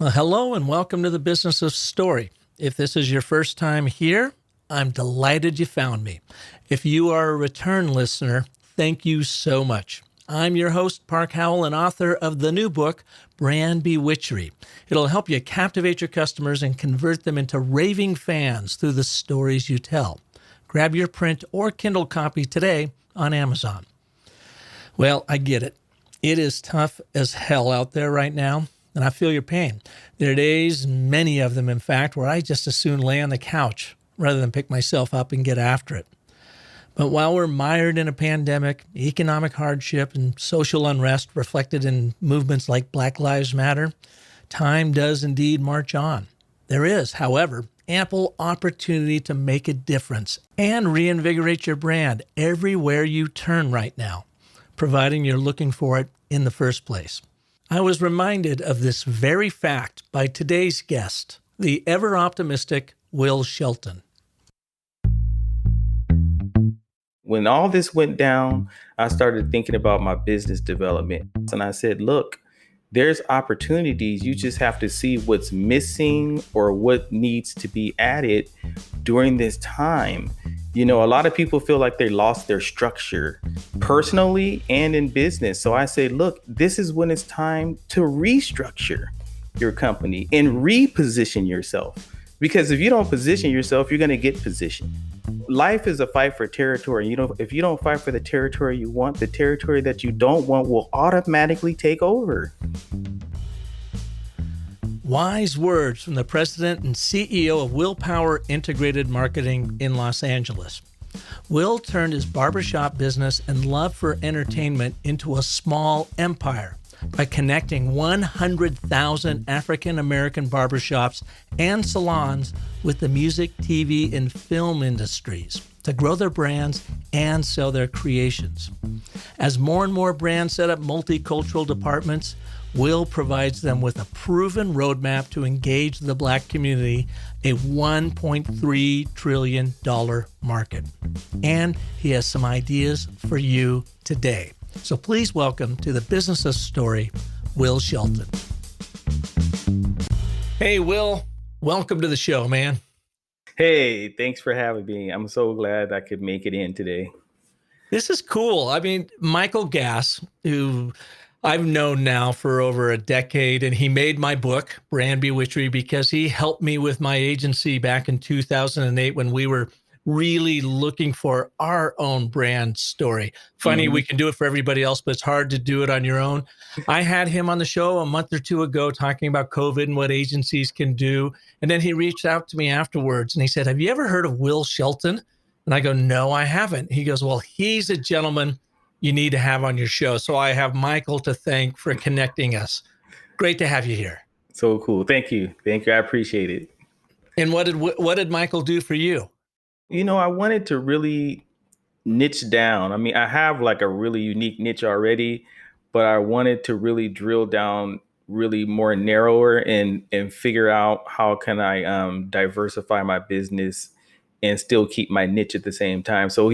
Well, hello and welcome to the Business of Story. If this is your first time here, I'm delighted you found me. If you are a return listener, thank you so much. I'm your host, Park Howell, and author of the new book, Brand Bewitchery. It'll help you captivate your customers and convert them into raving fans through the stories you tell. Grab your print or Kindle copy today on Amazon. Well, I get it. It is tough as hell out there right now, and I feel your pain. There are days, many of them in fact, where I just as soon lay on the couch rather than pick myself up and get after it. But while we're mired in a pandemic, economic hardship, and social unrest reflected in movements like Black Lives Matter, time does indeed march on. There is, however, ample opportunity to make a difference and reinvigorate your brand everywhere you turn right now, providing you're looking for it in the first place. I was reminded of this very fact by today's guest, the ever-optimistic Wil Shelton. When all this went down, I started thinking about my business development. And I said, look, there's opportunities. You just have to see what's missing or what needs to be added during this time. You know, a lot of people feel like they lost their structure personally and in business. So I say, look, this is when it's time to restructure your company and reposition yourself. Because if you don't position yourself, you're going to get positioned. Life is a fight for territory. If you don't fight for the territory you want, the territory that you don't want will automatically take over. Wise words from the president and CEO of Willpower Integrated Marketing in Los Angeles. Wil turned his barbershop business and love for entertainment into a small empire by connecting 100,000 African-American barbershops and salons with the music, TV, and film industries to grow their brands and sell their creations. As more and more brands set up multicultural departments, Wil provides them with a proven roadmap to engage the Black community, a $1.3 trillion market. And he has some ideas for you today. So please welcome to the Business of Story, Wil Shelton. Hey, Wil, welcome to the show, man. Hey, thanks for having me. I'm so glad I could make it in today. This is cool. I mean, Michael Gass, who I've known now for over a decade, and he made my book, Brand Bewitchery, because he helped me with my agency back in 2008 when we were really looking for our own brand story. Funny, we can do it for everybody else, but it's hard to do it on your own. I had him on the show a month or two ago talking about COVID and what agencies can do. And then he reached out to me afterwards and he said, have you ever heard of Wil Shelton? And I go, no, I haven't. He goes, well, he's a gentleman you need to have on your show. So I have Michael to thank for connecting us. Great to have you here. So cool. Thank you. Thank you. I appreciate it. And what did Michael do for you? You know, I wanted to really niche down. I mean, I have like a really unique niche already, but I wanted to really drill down really more narrower and figure out how can I diversify my business and still keep my niche at the same time. So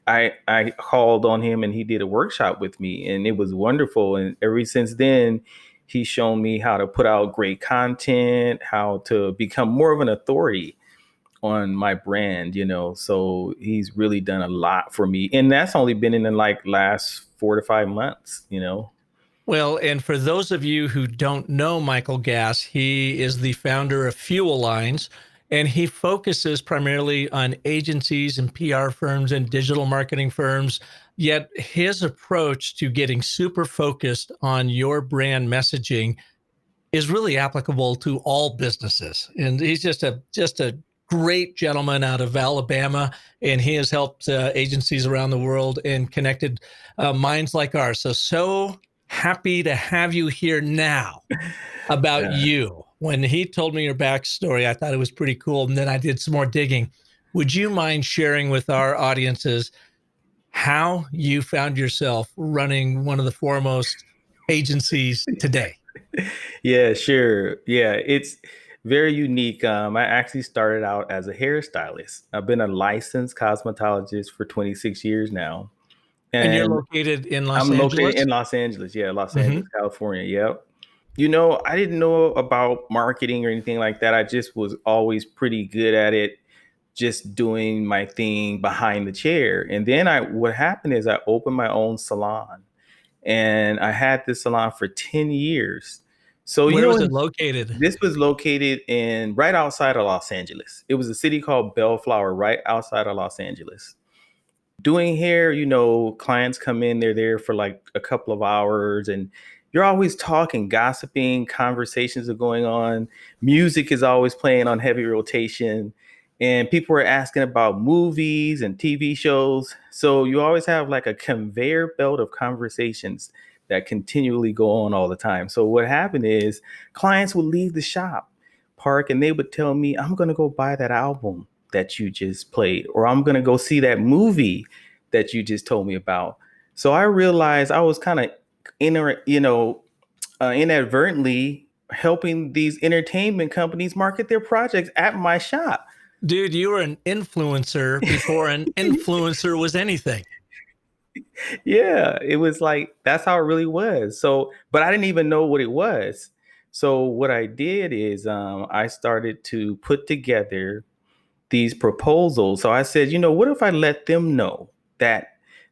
I called on him and he did a workshop with me and it was wonderful. And ever since then, he's shown me how to put out great content, how to become more of an authority on my brand, you know. So he's really done a lot for me. And that's only been in the last 4 to 5 months, you know. Well, and for those of you who don't know Michael Gass, he is the founder of Fuel Lines, and he focuses primarily on agencies and PR firms and digital marketing firms. Yet his approach to getting super focused on your brand messaging is really applicable to all businesses. And he's just a great gentleman out of Alabama, and he has helped agencies around the world and connected minds like ours. So happy to have you here now about you. When he told me your backstory, I thought it was pretty cool. And then I did some more digging. Would you mind sharing with our audiences how you found yourself running one of the foremost agencies today? Yeah, sure. Yeah, it's very unique. I actually started out as a hairstylist. I've been a licensed cosmetologist for 26 years now. And you're located in Los I'm Angeles? located in Los Angeles. Yeah, Los Angeles, California. Yep. I didn't know about marketing or anything like that. I just was always pretty good at it, just doing my thing behind the chair. And then what happened is I opened my own salon, and I had this salon for 10 years. So, Where was it located? this was located in right outside of Los Angeles. It was a city called Bellflower, right outside of Los Angeles. Doing hair, clients come in, they're there for like a couple of hours, and you're always talking, gossiping, conversations are going on. Music is always playing on heavy rotation, and people are asking about movies and TV shows. So you always have like a conveyor belt of conversations that continually go on all the time. So what happened is clients would leave the shop, Park, and they would tell me, I'm going to go buy that album that you just played, or I'm going to go see that movie that you just told me about. So I realized I was kind of, inadvertently helping these entertainment companies market their projects at my shop. Dude, you were an influencer before an influencer was anything. Yeah, it was like that's how it really was. So, but I didn't even know what it was. So what I did is I started to put together these proposals. So I said, what if I let them know that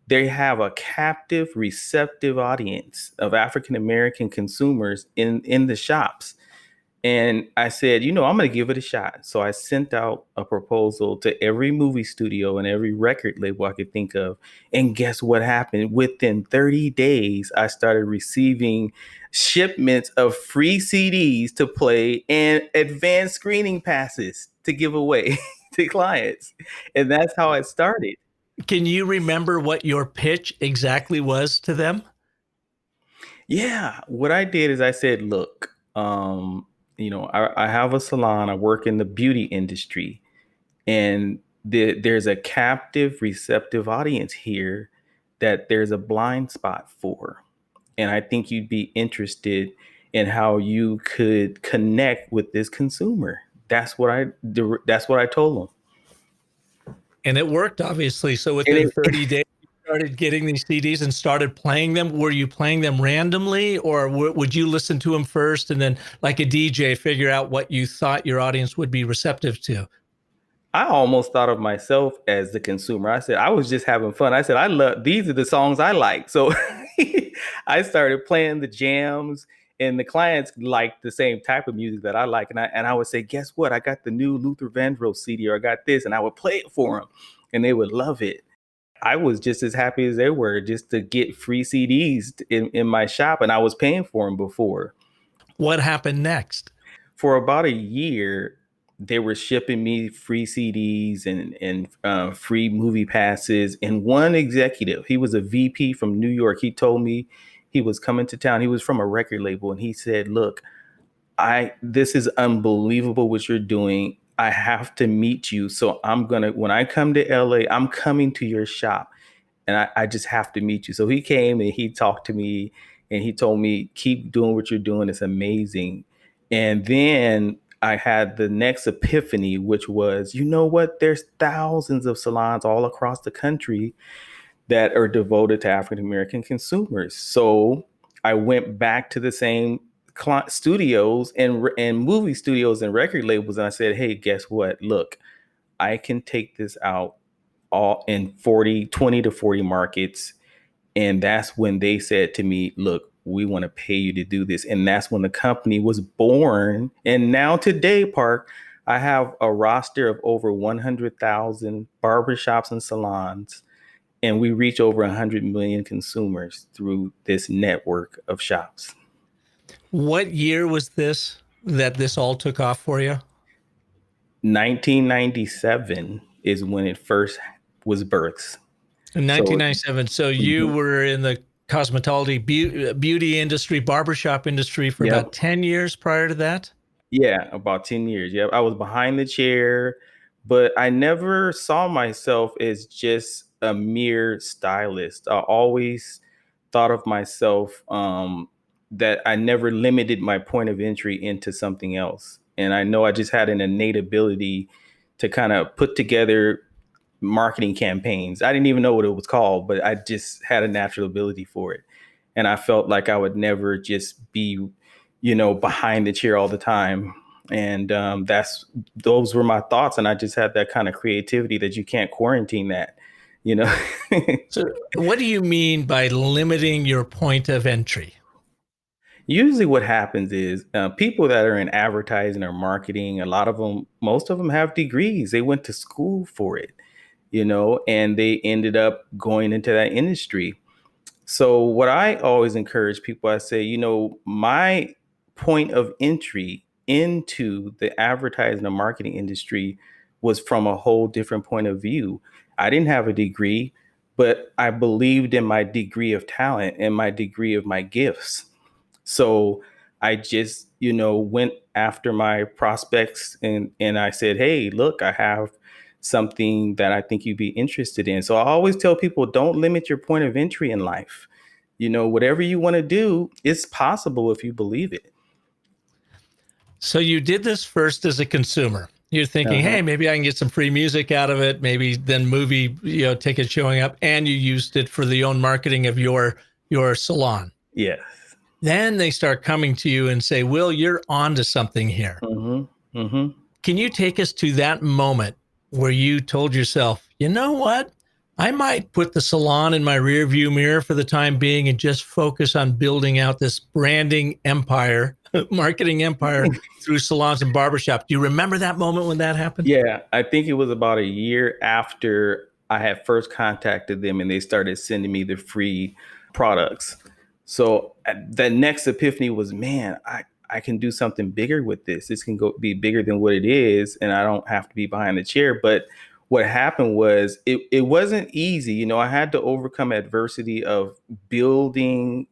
they have a captive, receptive audience of African American consumers in the shops? And I said, I'm going to give it a shot. So I sent out a proposal to every movie studio and every record label I could think of. And guess what happened? Within 30 days, I started receiving shipments of free CDs to play and advanced screening passes to give away to clients. And that's how it started. Can you remember what your pitch exactly was to them? Yeah, what I did is I said, look, I have a salon, I work in the beauty industry, and there's a captive, receptive audience here that there's a blind spot for. And I think you'd be interested in how you could connect with this consumer. That's what I told them. And it worked, obviously. So And within 30 days, you started getting these CDs and started playing them. Were you playing them randomly, or would you listen to them first and then, like a DJ, figure out what you thought your audience would be receptive to? I almost thought of myself as the consumer. I said, I was just having fun. I said, I love, these are the songs I like. So I started playing the jams, and the clients liked the same type of music that I like. And I would say, guess what? I got the new Luther Vandross CD, or I got this, and I would play it for them, and they would love it. I was just as happy as they were just to get free CDs in my shop, and I was paying for them before. What happened next? For about a year, they were shipping me free CDs and free movie passes. And one executive, he was a VP from New York. He told me he was coming to town. He was from a record label, and he said, "Look, I this is unbelievable what you're doing. I have to meet you. So when I come to LA, I'm coming to your shop, and I just have to meet you." So he came and he talked to me, and he told me, keep doing what you're doing. It's amazing. And then I had the next epiphany, which was, you know what? There's thousands of salons all across the country that are devoted to African American consumers. So I went back to the same studios and movie studios and record labels, and I said, hey, guess what? Look, I can take this out all in 20 to 40 markets. And that's when they said to me, look, we want to pay you to do this. And that's when the company was born. And now today, Park, I have a roster of over 100,000 barbershops and salons, and we reach over 100 million consumers through this network of shops. What year was this that this all took off for you? 1997 is when it first was birthed. In So 1997. So you mhm, were in the cosmetology, beauty industry, barbershop industry for about yep. 10 years prior to that? Yeah, about 10 years. Yep. I was behind the chair, but I never saw myself as just a mere stylist. I always thought of myself that I never limited my point of entry into something else. And I know I just had an innate ability to kind of put together marketing campaigns. I didn't even know what it was called, but I just had a natural ability for it. And I felt like I would never just be behind the chair all the time. And those were my thoughts. And I just had that kind of creativity that you can't quarantine that, you know. So, what do you mean by limiting your point of entry? Usually what happens is people that are in advertising or marketing, most of them have degrees. They went to school for it, and they ended up going into that industry. So what I always encourage people, I say, my point of entry into the advertising and marketing industry was from a whole different point of view. I didn't have a degree, but I believed in my degree of talent and my degree of my gifts. So I just, went after my prospects and I said, hey, look, I have something that I think you'd be interested in. So I always tell people, don't limit your point of entry in life. Whatever you want to do, it's possible if you believe it. So you did this first as a consumer. You're thinking, Uh-huh. hey, maybe I can get some free music out of it. Maybe then movie, tickets showing up, and you used it for the own marketing of your salon. Yes. Then they start coming to you and say, Will, you're onto something here. Mm-hmm. Mm-hmm. Can you take us to that moment where you told yourself, you know what? I might put the salon in my rearview mirror for the time being and just focus on building out this branding empire, marketing empire through salons and barbershops. Do you remember that moment when that happened? Yeah, I think it was about a year after I had first contacted them and they started sending me the free products. So the next epiphany was, man, I can do something bigger with this. This can go be bigger than what it is, and I don't have to be behind the chair. But what happened was it wasn't easy. I had to overcome adversity of building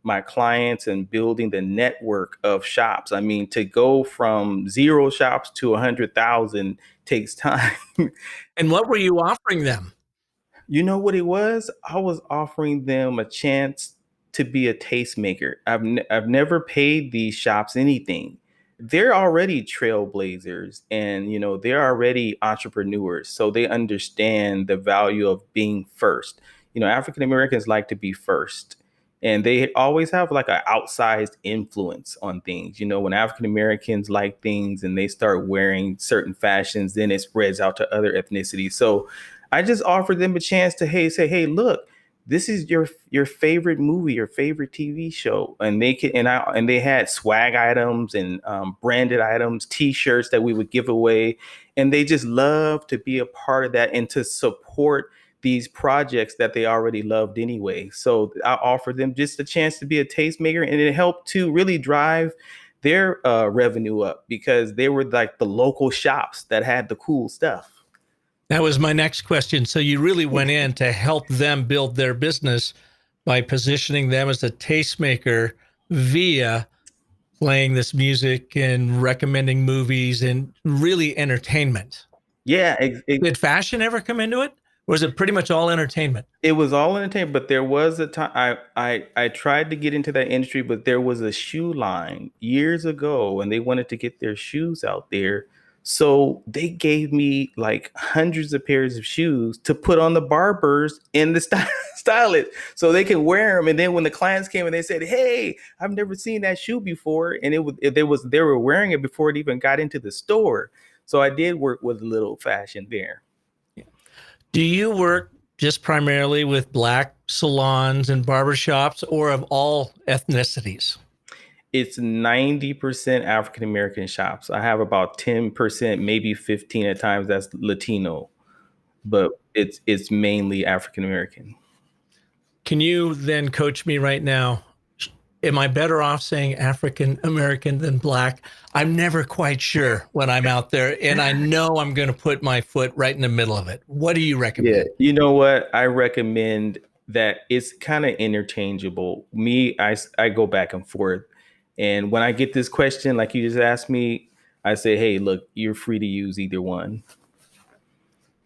my clients and building the network of shops. I mean, to go from 0 shops to 100,000 takes time. And what were you offering them? You know what it was? I was offering them a chance to be a tastemaker. I've never paid these shops anything. They're already trailblazers and they're already entrepreneurs. So they understand the value of being first. African Americans like to be first. And they always have like an outsized influence on things. When African Americans like things and they start wearing certain fashions, then it spreads out to other ethnicities. So I just offered them a chance to say, hey, look, this is your favorite movie, your favorite TV show, and they had swag items and branded items, T-shirts that we would give away, and they just love to be a part of that and to support these projects that they already loved anyway. So I offered them just a chance to be a tastemaker, and it helped to really drive their revenue up because they were like the local shops that had the cool stuff. That was my next question. So you really went in to help them build their business by positioning them as a tastemaker via playing this music and recommending movies and really entertainment. Yeah. Did fashion ever come into it? Or was it pretty much all entertainment? It was all entertainment, but there was a time I tried to get into that industry, but there was a shoe line years ago and they wanted to get their shoes out there. So they gave me like hundreds of pairs of shoes to put on the barbers and the stylist so they can wear them. And then when the clients came and they said, hey, I've never seen that shoe before. And they were wearing it before it even got into the store. So I did work with a little fashion there. Do you work just primarily with Black salons and barbershops or of all ethnicities? It's 90% African American shops. I have about 10%, maybe 15 at times that's Latino, but it's mainly African American. Can you then coach me right now? Am I better off saying African American than Black? I'm never quite sure when I'm out there, and I know I'm going to put my foot right in the middle of it. What do you recommend? Yeah, you know what? I recommend that it's kind of interchangeable. I go back and forth. And when I get this question, like you just asked me, I say, hey, look, you're free to use either one.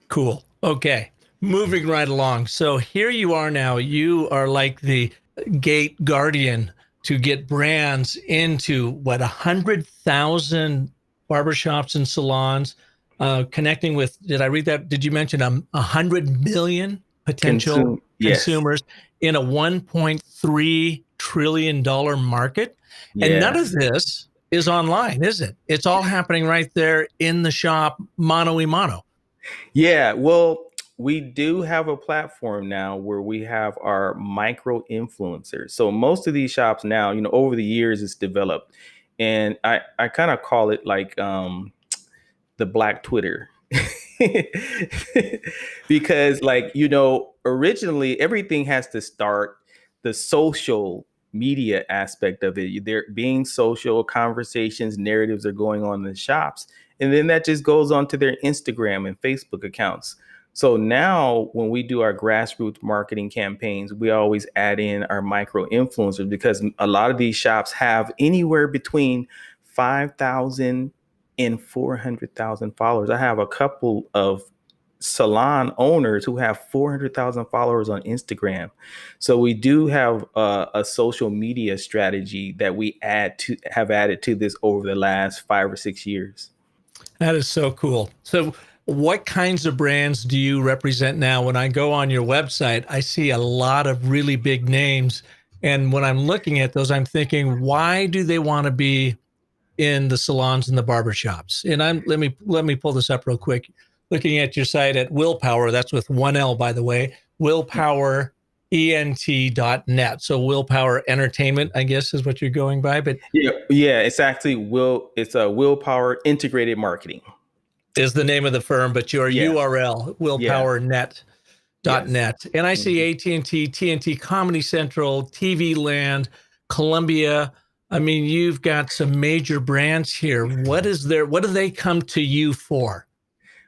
Cool. Okay. Moving right along. So here you are now. You are like the gate guardian to get brands into 100,000 barbershops and salons, connecting with, did I read that? Did you mention 100 million potential Yes. consumers in a $1.3 trillion market. And none of Yes. this is online, is it? It's all happening right there in the shop, mano a mano. Yeah, well, we do have a platform now where we have our micro influencers. So most of these shops now, over the years it's developed. And I kind of call it like the black Twitter. Because originally everything has to start the social media aspect of it. There being social conversations, narratives are going on in the shops. And then that just goes on to their Instagram and Facebook accounts. So now when we do our grassroots marketing campaigns, we always add in our micro influencers because a lot of these shops have anywhere between 5,000 and 400,000 followers. I have a couple of salon owners who have 400,000 followers on Instagram. So we do have a social media strategy that we have added to this over the last 5 or 6 years. That is so cool. So, what kinds of brands do you represent now? When I go on your website, I see a lot of really big names. And when I'm looking at those, I'm thinking, why do they want to be in the salons and the barbershops? And let me pull this up real quick. Looking at your site at Willpower, that's with one L, by the way, willpowerent.net. So Willpower Entertainment, I guess, is what you're going by. But Yeah, it's actually it's a Willpower Integrated Marketing. Is the name of the firm, but your Yeah. URL, willpowernet.net. Yes. And I see AT&T, TNT, Comedy Central, TV Land, Columbia. I mean, you've got some major brands here. What do they come to you for?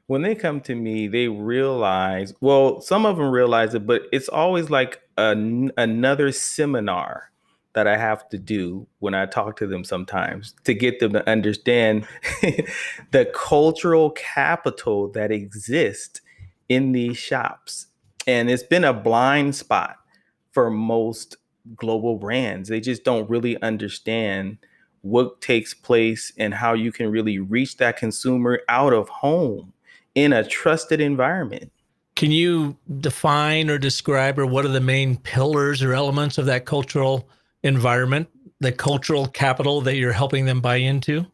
When they come to me, they realize, well, some of them realize it, but it's always like another seminar that I have to do when I talk to them sometimes to get them to understand the cultural capital that exists in these shops. And it's been a blind spot for most global brands. They just don't really understand what takes place and how you can really reach that consumer out of home in a trusted environment. Can you define or describe, or what are the main pillars or elements of that cultural environment, the cultural capital that you're helping them buy into?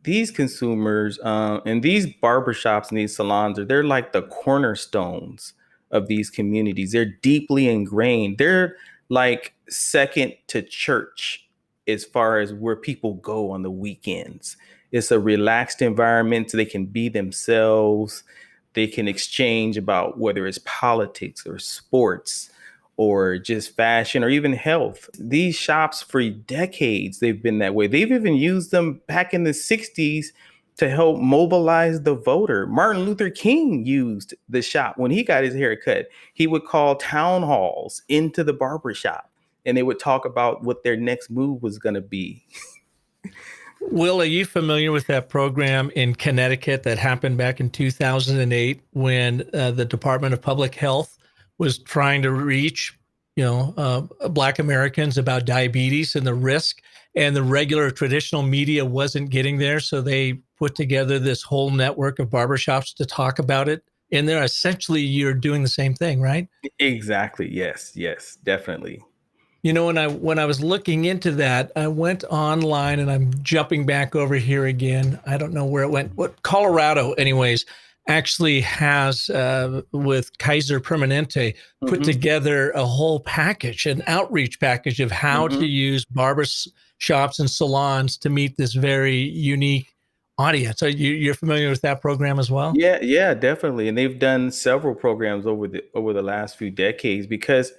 These consumers and these barbershops and these salons they're like the cornerstones of these communities. They're deeply ingrained. They're like second to church as far as where people go on the weekends. It's a relaxed environment so they can be themselves. They can exchange about whether it's politics or sports or just fashion or even health. These shops for decades, they've been that way. They've even used them back in the 60s to help mobilize the voter. Martin Luther King used the shop when he got his hair cut. He would call town halls into the barbershop and they would talk about what their next move was going to be. Will, are you familiar with that program in Connecticut that happened back in 2008 when the Department of Public Health was trying to reach, Black Americans about diabetes and the risk, and the regular traditional media wasn't getting there, so they put together this whole network of barbershops to talk about it. And they're essentially, you're doing the same thing, right? Exactly. Yes, definitely. When I was looking into that, I went online, and I'm jumping back over here again. I don't know where it went. What Colorado, anyways, actually has with Kaiser Permanente put together a whole package, an outreach package of how to use barber shops and salons to meet this very unique audience. So you're familiar with that program as well? Yeah, definitely. And they've done several programs over the last few decades because,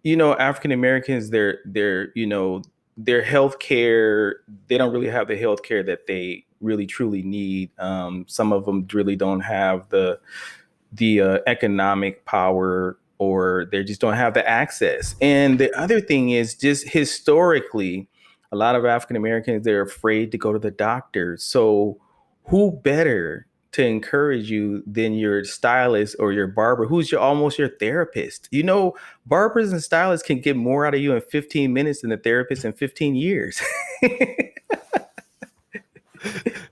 African Americans, their health care, they don't really have the health care that they really truly need. Some of them really don't have the economic power, or they just don't have the access. And the other thing is just historically, a lot of African Americans, they're afraid to go to the doctor. So who better to encourage you than your stylist or your barber, who's almost your therapist? Barbers and stylists can get more out of you in 15 minutes than the therapist in 15 years.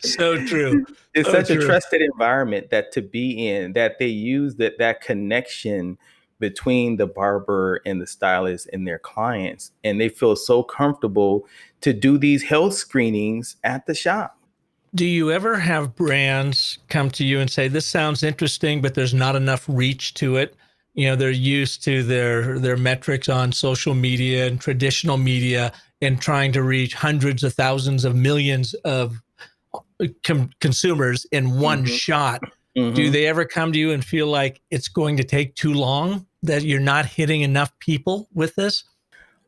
So true. It's So such a true. trusted environment that to be in, that they use that connection between the barber and the stylist and their clients. And they feel so comfortable to do these health screenings at the shop. Do you ever have brands come to you and say, this sounds interesting, but there's not enough reach to it? You know, they're used to their metrics on social media and traditional media and trying to reach hundreds of thousands of millions of consumers in one Mm-hmm. shot. Do Mm-hmm. they ever come to you and feel like it's going to take too long, that you're not hitting enough people with this?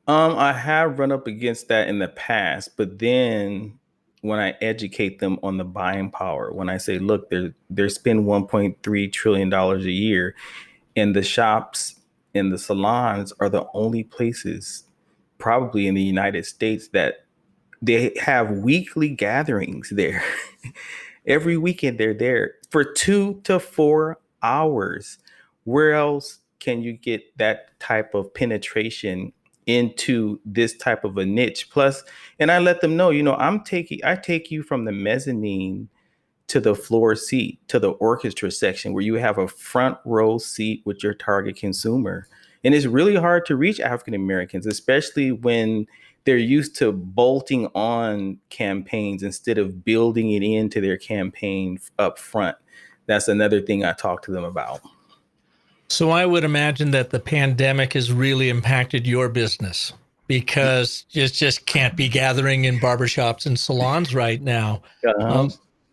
I have run up against that in the past, but then when I educate them on the buying power, when I say, look, they're spending $1.3 trillion a year, and the shops and the salons are the only places, probably in the United States, that they have weekly gatherings there. Every weekend they're there for 2 to 4 hours. Where else can you get that type of penetration into this type of a niche? Plus, and I let them know, I take you from the mezzanine to the floor seat to the orchestra section where you have a front row seat with your target consumer. And it's really hard to reach African Americans, especially when they're used to bolting on campaigns instead of building it into their campaign up front. That's another thing I talk to them about. So I would imagine that the pandemic has really impacted your business because you just can't be gathering in barbershops and salons right now. Uh-huh.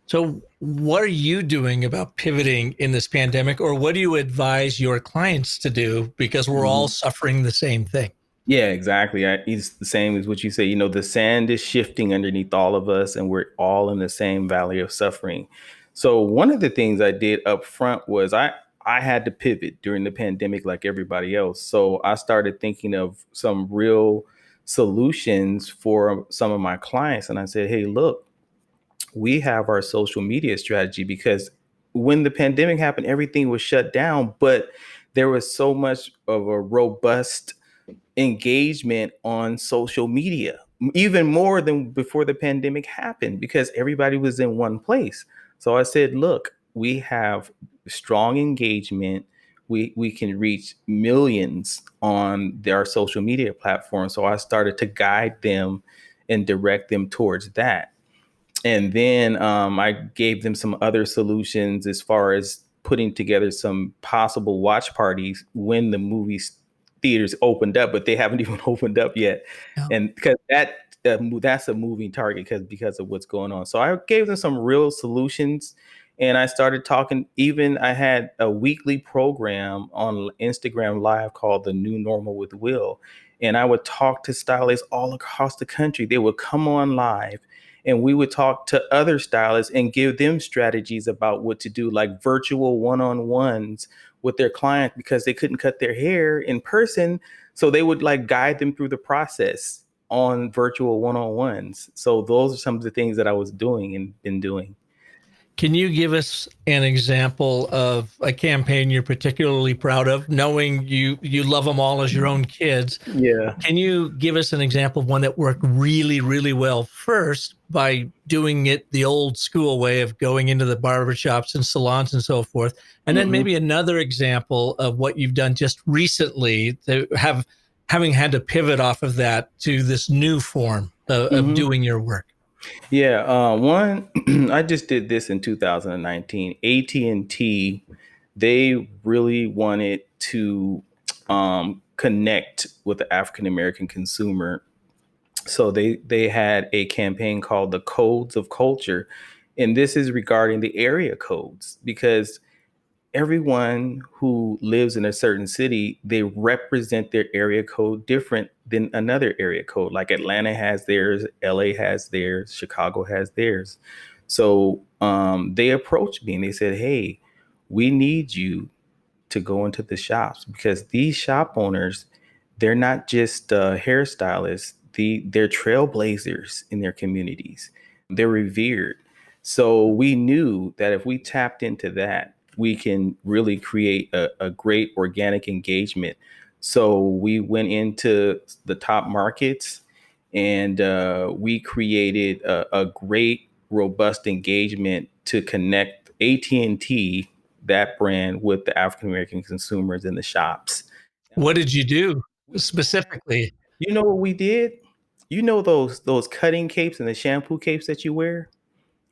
So what are you doing about pivoting in this pandemic, or what do you advise your clients to do? Because we're all Mhm. suffering the same thing. Yeah, exactly. It's the same as what you say. The sand is shifting underneath all of us, and we're all in the same valley of suffering. So one of the things I did up front was I had to pivot during the pandemic like everybody else. So I started thinking of some real solutions for some of my clients, and I said, "Hey, look, we have our social media strategy because when the pandemic happened, everything was shut down, but there was so much of a robust engagement on social media, even more than before the pandemic happened, because everybody was in one place." So I said, look, we have strong engagement. We can reach millions on our social media platform. So I started to guide them and direct them towards that. And then I gave them some other solutions as far as putting together some possible watch parties when the theaters opened up, but they haven't even opened up yet. Yeah. And because that's a moving target because of what's going on. So I gave them some real solutions, and I started talking. Even I had a weekly program on Instagram Live called The New Normal with Will, and I would talk to stylists all across the country. They would come on live, and we would talk to other stylists and give them strategies about what to do, like virtual one-on-ones with their client, because they couldn't cut their hair in person. So they would like guide them through the process on virtual one-on-ones. So those are some of the things that I was doing and been doing. Can you give us an example of a campaign you're particularly proud of, knowing you love them all as your own kids? Yeah. Can you give us an example of one that worked really, really well first by doing it the old school way of going into the barbershops and salons and so forth? And then Hmm. maybe another example of what you've done just recently to having had to pivot off of that to this new form of Hmm. doing your work. Yeah. One, I just did this in 2019. AT&T, they really wanted to connect with the African American consumer. So they had a campaign called the Codes of Culture, and this is regarding the area codes, because everyone who lives in a certain city, they represent their area code different than another area code. Like Atlanta has theirs, LA has theirs, Chicago has theirs. So they approached me and they said, hey, we need you to go into the shops, because these shop owners, they're not just hairstylists, they're trailblazers in their communities. They're revered. So we knew that if we tapped into that, we can really create a great organic engagement. So we went into the top markets, and we created a great, robust engagement to connect AT&T, that brand, with the African American consumers in the shops. What did you do specifically? You know what we did? You know those cutting capes and the shampoo capes that you wear?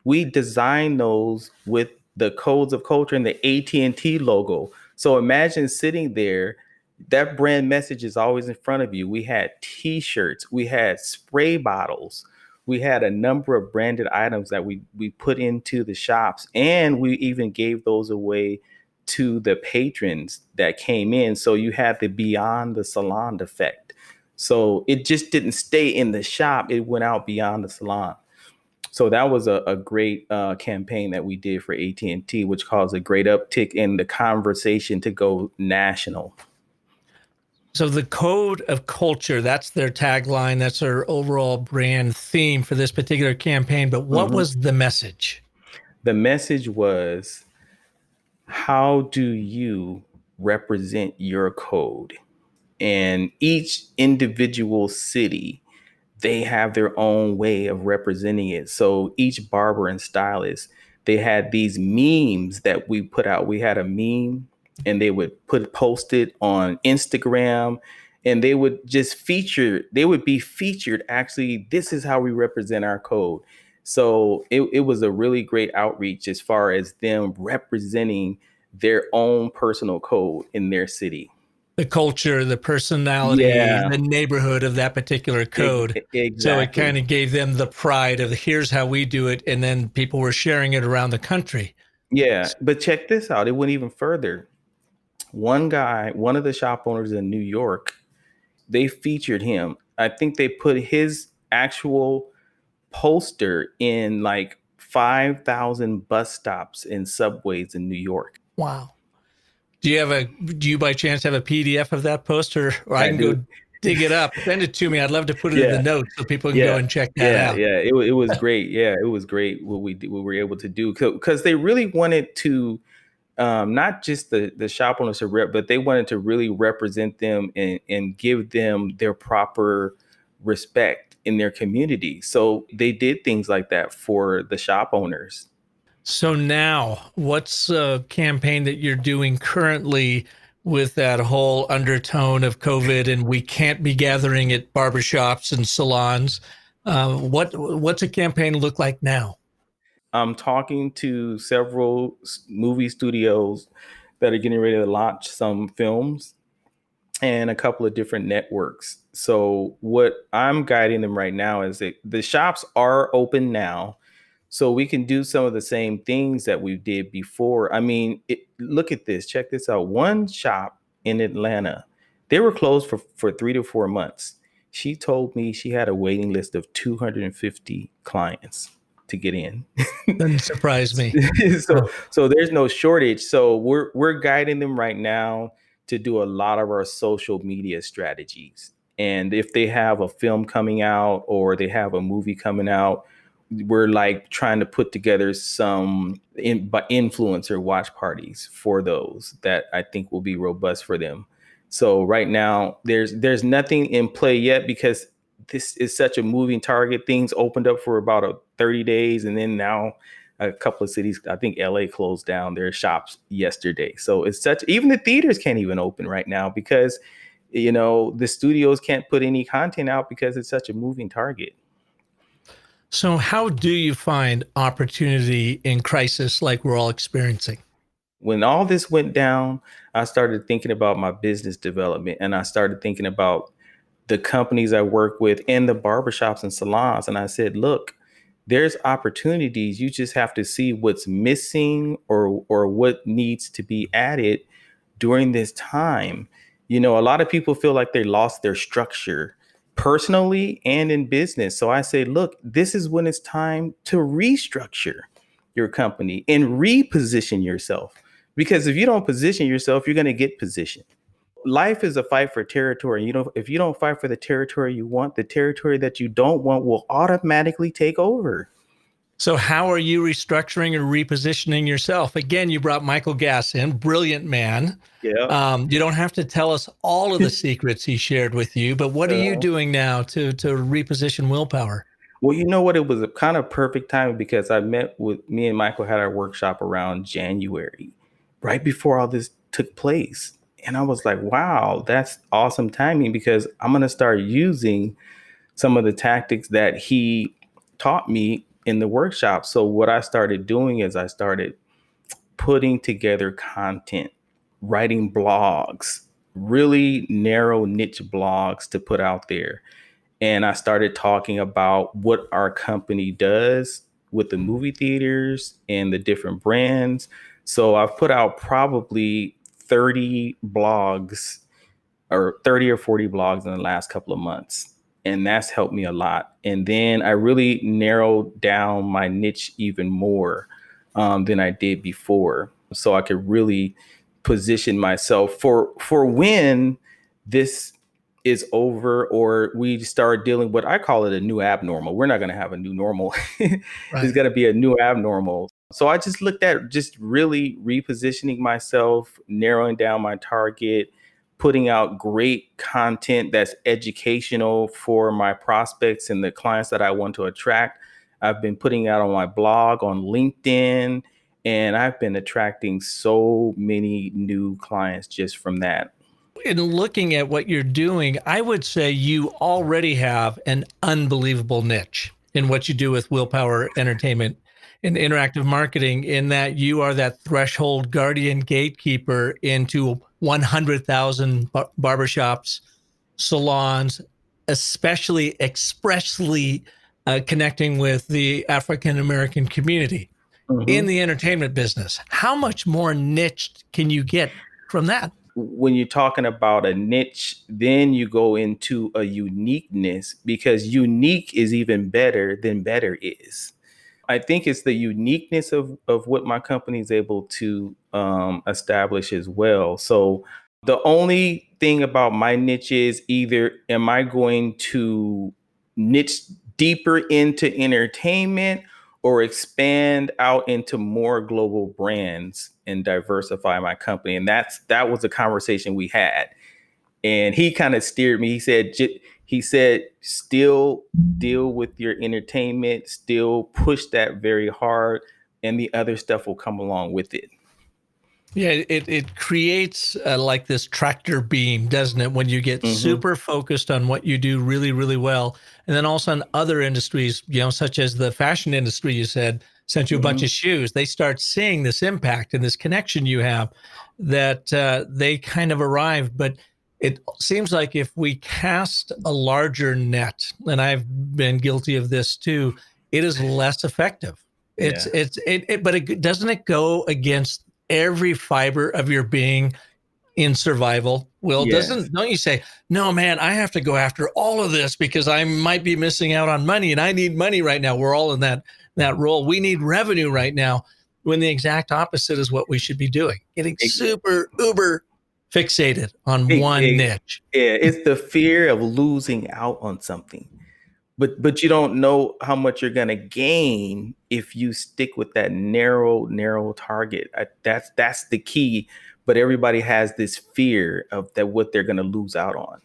We designed those with the codes of culture and the AT&T logo. So imagine sitting there, that brand message is always in front of you. We had t-shirts, we had spray bottles, we had a number of branded items that we put into the shops, and we even gave those away to the patrons that came in. So you had the beyond the salon effect. So it just didn't stay in the shop, it went out beyond the salon. So that was a great campaign that we did for AT&T, which caused a great uptick in the conversation to go national. So the code of culture, that's their tagline, that's their overall brand theme for this particular campaign. But what was the message? The message was, how do you represent your code? And each individual city, they have their own way of representing it. So each barber and stylist, they had these memes that we put out. We had a meme and they would post it on Instagram, and they would they would be featured. Actually, this is how we represent our code. So it was a really great outreach as far as them representing their own personal code in their city. The culture, the personality, Yeah, the neighborhood of that particular code. So it exactly. kind of gave them the pride of here's how we do it. And then people were sharing it around the country. Yeah, but check this out. It went even further. One guy, one of the shop owners in New York, they featured him. I think they put his actual poster in like 5,000 bus stops and subways in New York. Wow. Do you by chance have a PDF of that poster, or I I can do. go dig it up? Send it to me. I'd love to put it in the Yeah, notes so people can go yeah, and check that yeah, out. yeah. It was great. Yeah, it was great what we were able to do, because they really wanted to not just the shop owners to rep, but they wanted to really represent them and give them their proper respect in their community. So they did things like that for the shop owners. So now, what's a campaign that you're doing currently with that whole undertone of COVID and we can't be gathering at barbershops and salons? What's a campaign look like now? I'm talking to several movie studios that are getting ready to launch some films, and a couple of different networks. So what I'm guiding them right now is that the shops are open now, so we can do some of the same things that we did before. I mean, look at this. Check this out. One shop in Atlanta, they were closed for 3 to 4 months. She told me she had a waiting list of 250 clients to get in. Doesn't surprise me. so so there's no shortage. So we're guiding them right now to do a lot of our social media strategies. And if they have a film coming out or they have a movie coming out, we're like trying to put together some influencer watch parties for those that I think will be robust for them. So right now there's nothing in play yet, because this is such a moving target. Things opened up for about 30 days, and then now a couple of cities, I think LA closed down their shops yesterday. So it's such, even the theaters can't even open right now because the studios can't put any content out because it's such a moving target. So, how do you find opportunity in crisis like we're all experiencing? When all this went down, I started thinking about my business development, and I started thinking about the companies I work with and the barbershops and salons. And I said, look, there's opportunities. You just have to see what's missing or what needs to be added during this time. A lot of people feel like they lost their structure personally and in business. So I say, look, this is when it's time to restructure your company and reposition yourself. Because if you don't position yourself, you're going to get positioned. Life is a fight for territory. If you don't fight for the territory you want, the territory that you don't want will automatically take over. So, how are you restructuring or repositioning yourself? Again, you brought Michael Gass in, brilliant man. Yeah. You don't have to tell us all of the secrets he shared with you, but what are you doing now to reposition Willpower? Well, you know what? It was a kind of perfect time because me and Michael had our workshop around January, right before all this took place. And I was like, wow, that's awesome timing, because I'm going to start using some of the tactics that he taught me in the workshop. So what I started doing is I started putting together content, writing blogs, really narrow niche blogs to put out there. And I started talking about what our company does with the movie theaters and the different brands. So I've put out probably 30 blogs, or 30 or 40 blogs in the last couple of months. And that's helped me a lot. And then I really narrowed down my niche even more than I did before. So I could really position myself for when this is over, or we start dealing what I call it a new abnormal. We're not going to have a new normal. There's Right. going to be a new abnormal. So I just looked at just really repositioning myself, narrowing down my target, putting out great content that's educational for my prospects and the clients that I want to attract. I've been putting out on my blog, on LinkedIn, and I've been attracting so many new clients just from that. In looking at what you're doing, I would say you already have an unbelievable niche in what you do with Willpower Entertainment and interactive marketing, in that you are that threshold guardian gatekeeper into 100,000 barbershops, salons, especially expressly connecting with the African American community in Mhm. the entertainment business. How much more niched can you get from that? When you're talking about a niche, then you go into a uniqueness, because unique is even better than better is. I think it's the uniqueness of what my company is able to establish as well. So the only thing about my niche is, either am I going to niche deeper into entertainment, or expand out into more global brands and diversify my company. And that was a conversation we had. And he kind of steered me. He said, still deal with your entertainment, still push that very hard, and the other stuff will come along with it. Yeah, it creates like this tractor beam, doesn't it? When you get Mm-hmm. super focused on what you do really, really well, and then also in other industries, such as the fashion industry, you said, sent you a bunch Mm-hmm. of shoes. They start seeing this impact and this connection you have, that they kind of arrive. But it seems like if we cast a larger net, and I've been guilty of this too, it is less effective. Yeah. But it doesn't it go against every fiber of your being in survival? Well, Yes. don't you say, no, man, I have to go after all of this because I might be missing out on money and I need money right now. We're all in that role. We need revenue right now, when the exact opposite is what we should be doing. Getting It, super uber fixated on it, one it, niche. yeah, it's the fear of losing out on something. But you don't know how much you're gonna gain if you stick with that narrow target. That's the key. But everybody has this fear of that, what they're gonna lose out on,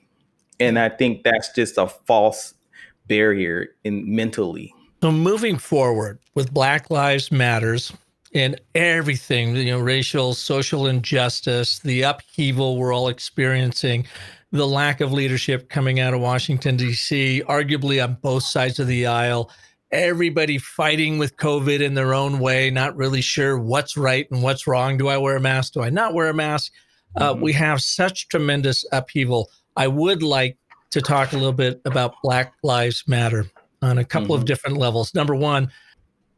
and Yeah. I think that's just a false barrier in mentally. So moving forward with Black Lives Matters and everything, racial, social injustice, the upheaval we're all experiencing, the lack of leadership coming out of Washington, D.C., arguably on both sides of the aisle, everybody fighting with COVID in their own way, not really sure what's right and what's wrong. Do I wear a mask? Do I not wear a mask? Mhm. We have such tremendous upheaval. I would like to talk a little bit about Black Lives Matter on a couple of Mhm. different levels. Number one,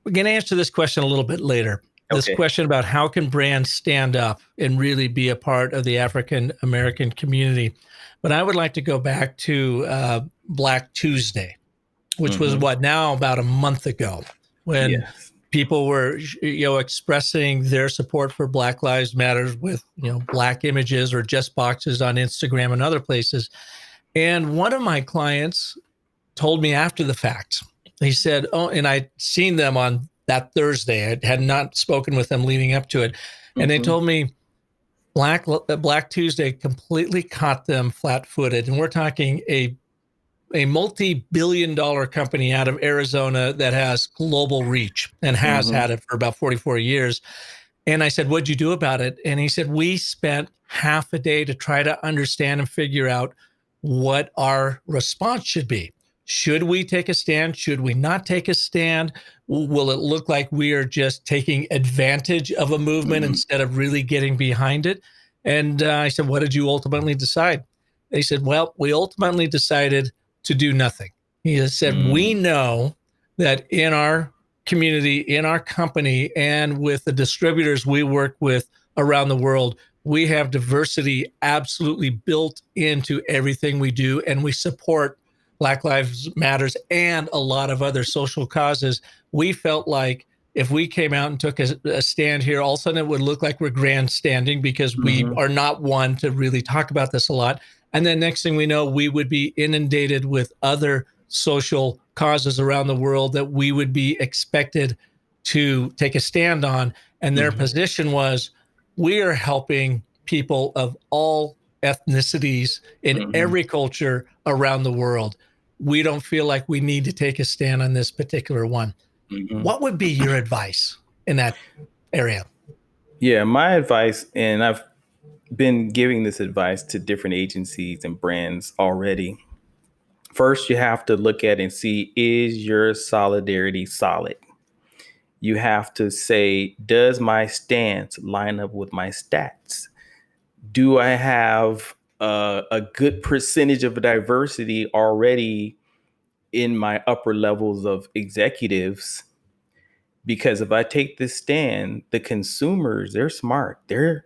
we're going to answer this question a little bit later. This Okay. question about how can brands stand up and really be a part of the African American community. But I would like to go back to Black Tuesday, which was Mhm. what, now about a month ago, when Yes. people were expressing their support for Black Lives Matters with black images or just boxes on Instagram and other places. And one of my clients told me after the fact. He said, "Oh," and I'd seen them on that Thursday. I had not spoken with them leading up to it, and they Mhm. told me Black Tuesday completely caught them flat-footed. And we're talking a multi-billion-dollar company out of Arizona that has global reach and has Mhm. had it for about 44 years. And I said, "What'd you do about it?" And he said, "We spent half a day to try to understand and figure out what our response should be. Should we take a stand? Should we not take a stand? Will it look like we are just taking advantage of a movement instead of really getting behind it? And I said, what did you ultimately decide? They said, well, we ultimately decided to do nothing. He said, we know that in our community, in our company, and with the distributors we work with around the world, we have diversity absolutely built into everything we do, and we support Black Lives Matters and a lot of other social causes. We felt like if we came out and took a stand here, all of a sudden it would look like we're grandstanding because we are not one to really talk about this a lot. And then next thing we know, we would be inundated with other social causes around the world that we would be expected to take a stand on. And their position was, we are helping people of all ethnicities in every culture around the world. We don't feel like we need to take a stand on this particular one. What would be your advice in that area? Yeah, my advice, and I've been giving this advice to different agencies and brands already. First, you have to look at and see, is your solidarity solid? You have to say, does my stance line up with my stats? Do I have a good percentage of diversity already in my upper levels of executives? Because if I take this stand, the consumers, they're smart. They're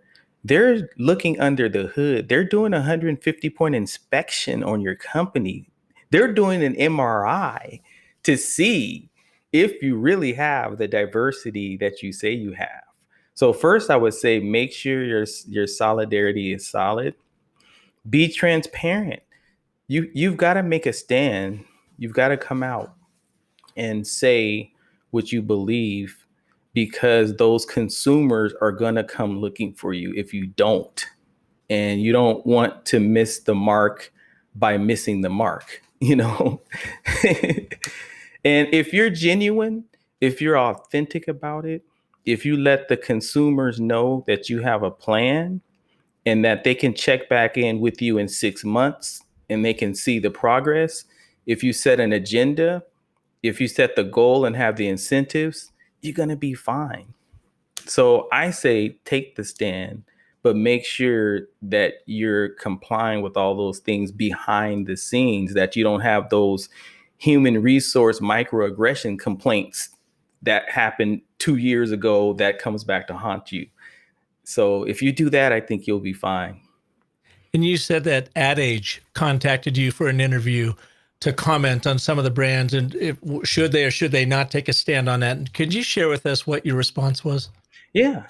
looking under the hood. They're doing a 150-point inspection on your company. They're doing an MRI to see if you really have the diversity that you say you have. So first, I would say make sure your solidarity is solid. Be transparent. You've got to make a stand. You've got to come out and say what you believe, because those consumers are going to come looking for you if you don't. And you don't want to miss the mark by missing the mark, you know? And if you're genuine, if you're authentic about it, if you let the consumers know that you have a plan and that they can check back in with you in 6 months and they can see the progress, if you set an agenda, if you set the goal and have the incentives, you're going to be fine. So I say take the stand, but make sure that you're complying with all those things behind the scenes, that you don't have those human resource microaggression complaints that happened 2 years ago that comes back to haunt you. So if you do that, I think you'll be fine. And you said that Ad Age contacted you for an interview to comment on some of the brands, and should they or should they not take a stand on that. Could you share with us what your response was? Yeah.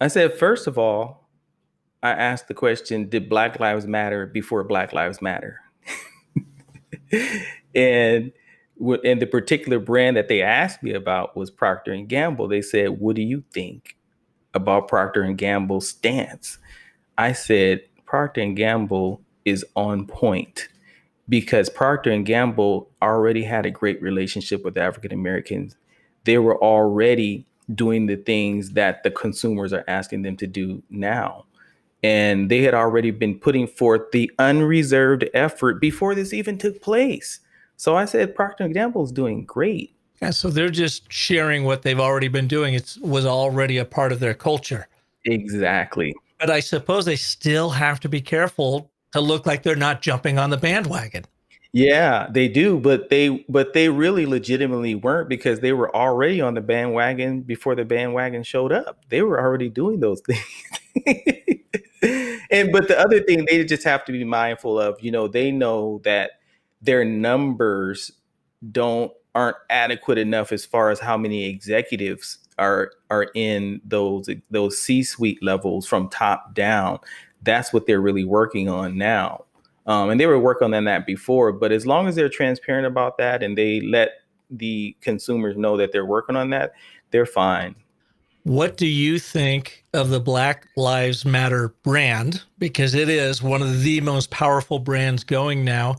I said, first of all, I asked the question, did Black Lives Matter before Black Lives Matter? And the particular brand that they asked me about was Procter & Gamble. They said, what do you think about Procter & Gamble's stance? I said, Procter & Gamble is on point, because Procter & Gamble already had a great relationship with African Americans. They were already doing the things that the consumers are asking them to do now. And they had already been putting forth the unreserved effort before this even took place. So I said, Procter & Gamble is doing great. Yeah, so they're just sharing what they've already been doing. It was already a part of their culture. Exactly. But I suppose they still have to be careful to look like they're not jumping on the bandwagon. Yeah, they do, but they really legitimately weren't, because they were already on the bandwagon before the bandwagon showed up. They were already doing those things. But the other thing they just have to be mindful of, they know that their numbers aren't adequate enough as far as how many executives are in those C-suite levels from top down. That's what they're really working on now. And they were working on that before, but as long as they're transparent about that and they let the consumers know that they're working on that, they're fine. What do you think of the Black Lives Matter brand? Because it is one of the most powerful brands going now.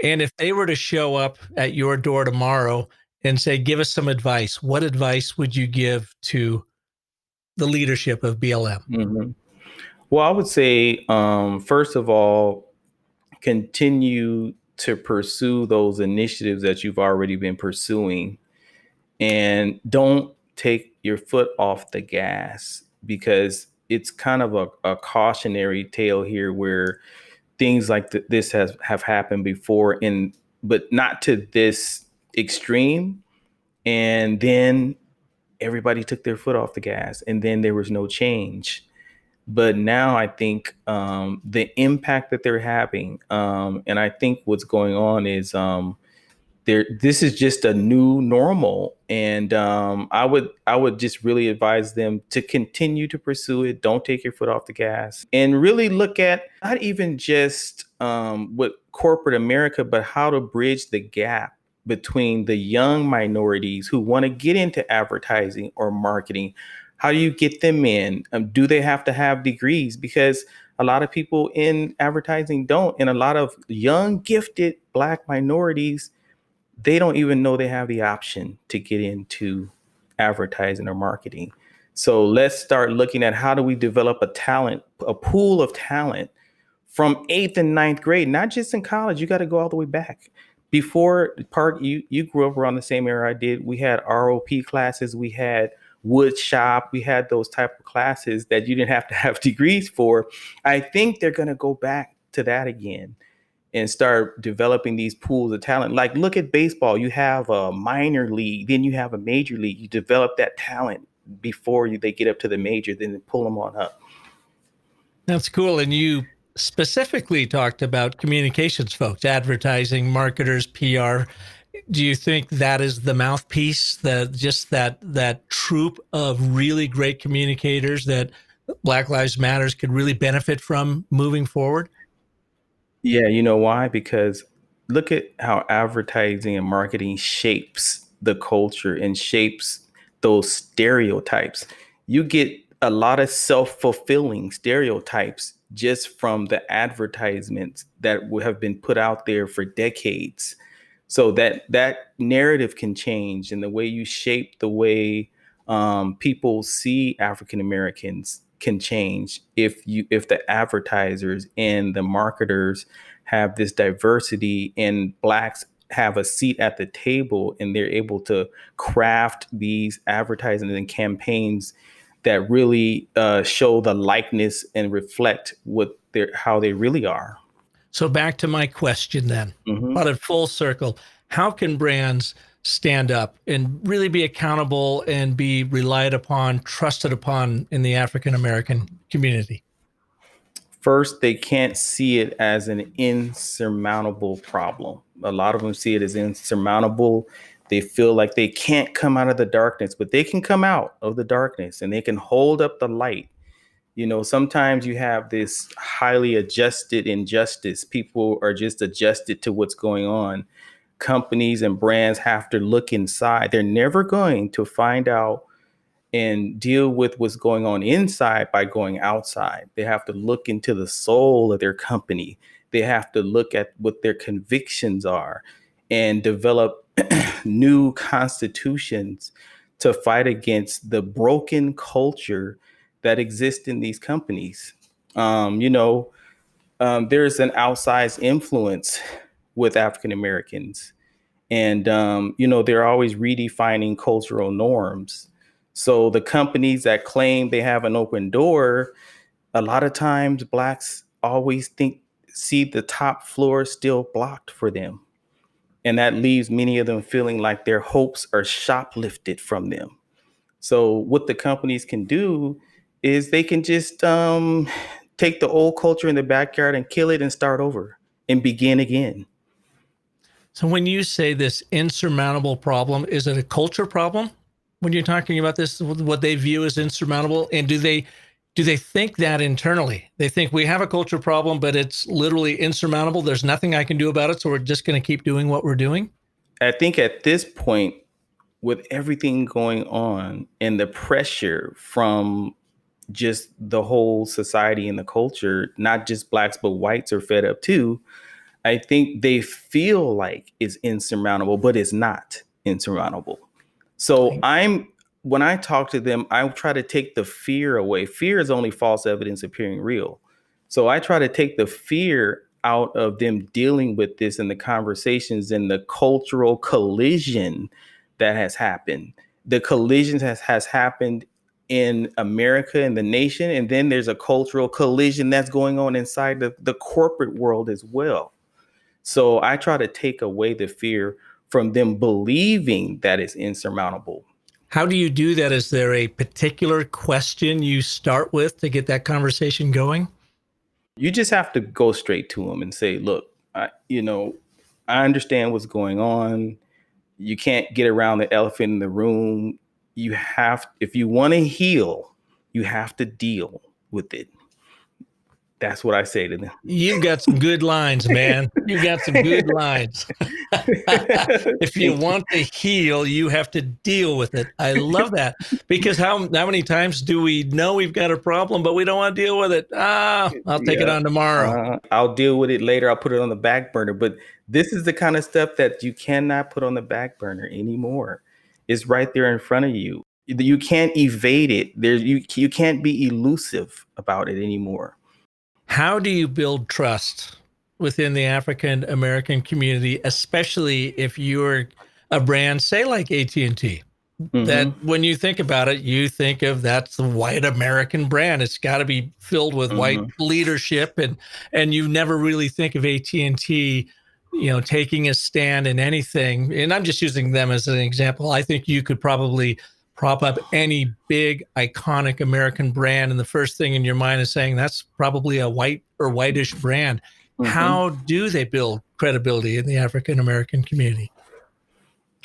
And if they were to show up at your door tomorrow and say, give us some advice, what advice would you give to the leadership of BLM? Mm-hmm. Well, I would say, first of all, continue to pursue those initiatives that you've already been pursuing, and don't take your foot off the gas, because it's kind of a cautionary tale here where things like this have happened before, and but not to this extreme. And then everybody took their foot off the gas, and then there was no change. But now I think the impact that they're having, and I think what's going on is there. This is just a new normal, and I would just really advise them to continue to pursue it. Don't take your foot off the gas, and really look at not even just with corporate America, but how to bridge the gap between the young minorities who want to get into advertising or marketing. How do you get them in? Do they have to have degrees? Because a lot of people in advertising don't, and a lot of young, gifted Black minorities, they don't even know they have the option to get into advertising or marketing. So let's start looking at how do we develop a pool of talent from eighth and ninth grade, not just in college. You got to go all the way back. Before Park, you grew up around the same era I did. We had ROP classes, we had wood shop, we had those type of classes that you didn't have to have degrees for. I think they're going to go back to that again and start developing these pools of talent. Like, look at baseball. You have a minor league, then you have a major league. You develop that talent before they get up to the major, then pull them on up. That's cool. And you specifically talked about communications folks, advertising, marketers, PR. Do you think that is the mouthpiece, that troop of really great communicators that Black Lives Matters could really benefit from moving forward? Yeah, you know why? Because look at how advertising and marketing shapes the culture and shapes those stereotypes. You get a lot of self-fulfilling stereotypes just from the advertisements that have been put out there for decades. So that narrative can change, and the way you shape the way people see African Americans can change if the advertisers and the marketers have this diversity, and Blacks have a seat at the table, and they're able to craft these advertisements and campaigns that really show the likeness and reflect how they really are. So back to my question then, Mm-hmm. brought it full circle. How can brands stand up and really be accountable and be relied upon, trusted upon in the African American community? First, they can't see it as an insurmountable problem. A lot of them see it as insurmountable. They feel like they can't come out of the darkness, but they can come out of the darkness and they can hold up the light. You know, sometimes you have this highly adjusted injustice. People are just adjusted to what's going on. Companies and brands have to look inside. They're never going to find out and deal with what's going on inside by going outside. They have to look into the soul of their company. They have to look at what their convictions are and develop new constitutions to fight against the broken culture that exists in these companies. There's an outsized influence with African Americans, and they're always redefining cultural norms. So the companies that claim they have an open door, a lot of times Blacks always see the top floor still blocked for them, and that leaves many of them feeling like their hopes are shoplifted from them. So what the companies can do is they can just take the old culture in the backyard and kill it and start over and begin again. So when you say this insurmountable problem, is it a culture problem? When you're talking about this, what they view as insurmountable, and do they think that internally? They think we have a culture problem, but it's literally insurmountable. There's nothing I can do about it, so we're just going to keep doing what we're doing. I think at this point, with everything going on and the pressure from just the whole society and the culture, not just Blacks, but whites are fed up too. I think they feel like it's insurmountable, but it's not insurmountable. So Right. when I talk to them, I try to take the fear away. Fear is only false evidence appearing real. So I try to take the fear out of them dealing with this and the conversations and the cultural collision that has happened. The collisions has happened in America and the nation. And then there's a cultural collision that's going on inside the corporate world as well. So I try to take away the fear from them believing that it's insurmountable. How do you do that? Is there a particular question you start with to get that conversation going? You just have to go straight to them and say, look, I understand what's going on. You can't get around the elephant in the room. If you want to heal, you have to deal with it. That's what I say to them. You've got some good lines, man. You've got some good lines. If you want to heal, you have to deal with it. I love that, because how many times do we know we've got a problem, but we don't want to deal with it? I'll take it on tomorrow. I'll deal with it later. I'll put it on the back burner. But this is the kind of stuff that you cannot put on the back burner anymore. It's right there in front of you. You can't evade it. You can't be elusive about it anymore. How do you build trust within the African American community, especially if you're a brand, say like AT&T, that when you think about it, you think of that's the white American brand. It's got to be filled with white leadership, and you never really think of AT&T, taking a stand in anything. And I'm just using them as an example. I think you could probably prop up any big iconic American brand, and the first thing in your mind is saying that's probably a white or whitish brand. How do they build credibility in the African American community?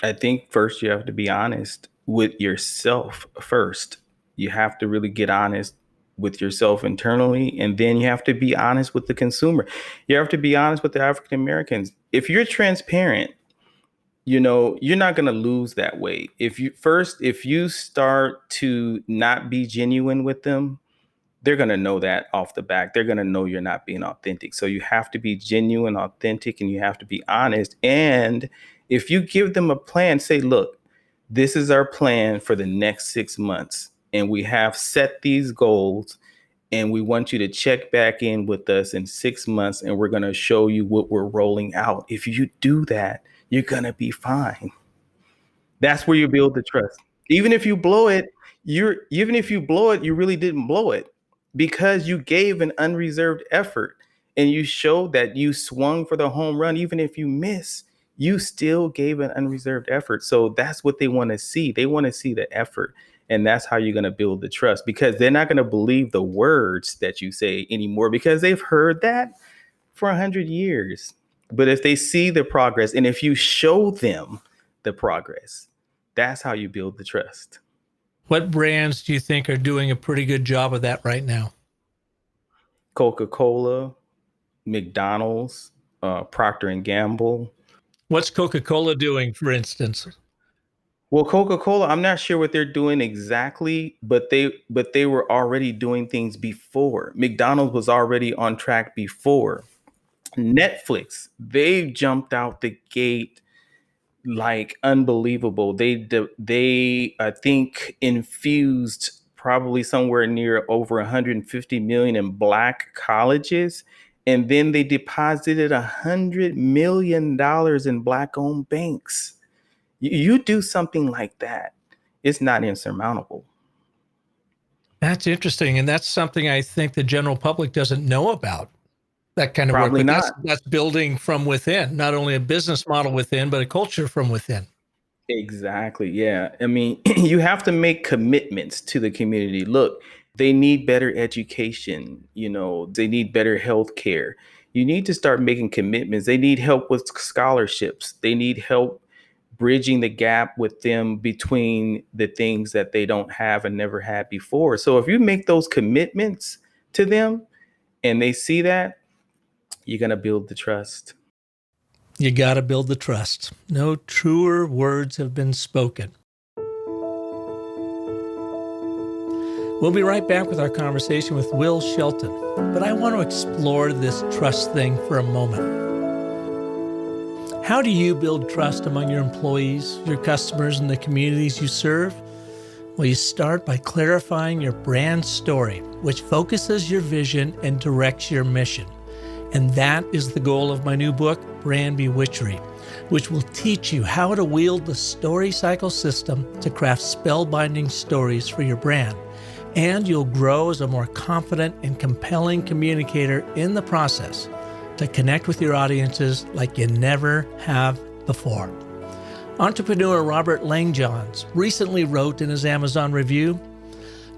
I think first you have to be honest with yourself first. You have to really get honest with yourself internally, and then you have to be honest with the consumer. You have to be honest with the African Americans. If you're transparent, you're not going to lose that way. If you start to not be genuine with them, they're going to know that off the back. They're going to know you're not being authentic. So you have to be genuine, authentic, and you have to be honest. And if you give them a plan, say, look, this is our plan for the next 6 months. And we have set these goals, and we want you to check back in with us in 6 months, and we're going to show you what we're rolling out. If you do that, you're going to be fine. That's where you build the trust. Even if you blow it, you really didn't blow it, because you gave an unreserved effort and you showed that you swung for the home run. Even if you miss, you still gave an unreserved effort. So that's what they want to see. They want to see the effort. And that's how you're going to build the trust, because they're not going to believe the words that you say anymore, because they've heard that for 100 years. But if they see the progress, and if you show them the progress, that's how you build the trust. What brands do you think are doing a pretty good job of that right now? Coca-Cola, McDonald's, Procter and Gamble. What's Coca-Cola doing, for instance? Well, Coca-Cola, I'm not sure what they're doing exactly, but they were already doing things before. McDonald's was already on track before. Netflix, they jumped out the gate like unbelievable. They I think infused probably somewhere near over 150 million in Black colleges, and then they deposited $100 million in Black-owned banks. You do something like that, it's not insurmountable. That's interesting, and that's something I think the general public doesn't know about. That kind of Probably work. But not. that's building from within, not only a business model within, but a culture from within. Exactly. Yeah. I mean, you have to make commitments to the community. Look, they need better education. They need better health care. You need to start making commitments. They need help with scholarships. They need help bridging the gap with them between the things that they don't have and never had before. So if you make those commitments to them and they see that, you're going to build the trust. You got to build the trust. No truer words have been spoken. We'll be right back with our conversation with Wil Shelton, but I want to explore this trust thing for a moment. How do you build trust among your employees, your customers, and the communities you serve? Well, you start by clarifying your brand story, which focuses your vision and directs your mission. And that is the goal of my new book, Brand Bewitchery, which will teach you how to wield the story cycle system to craft spellbinding stories for your brand. And you'll grow as a more confident and compelling communicator in the process to connect with your audiences like you never have before. Entrepreneur Robert Langjohns recently wrote in his Amazon review,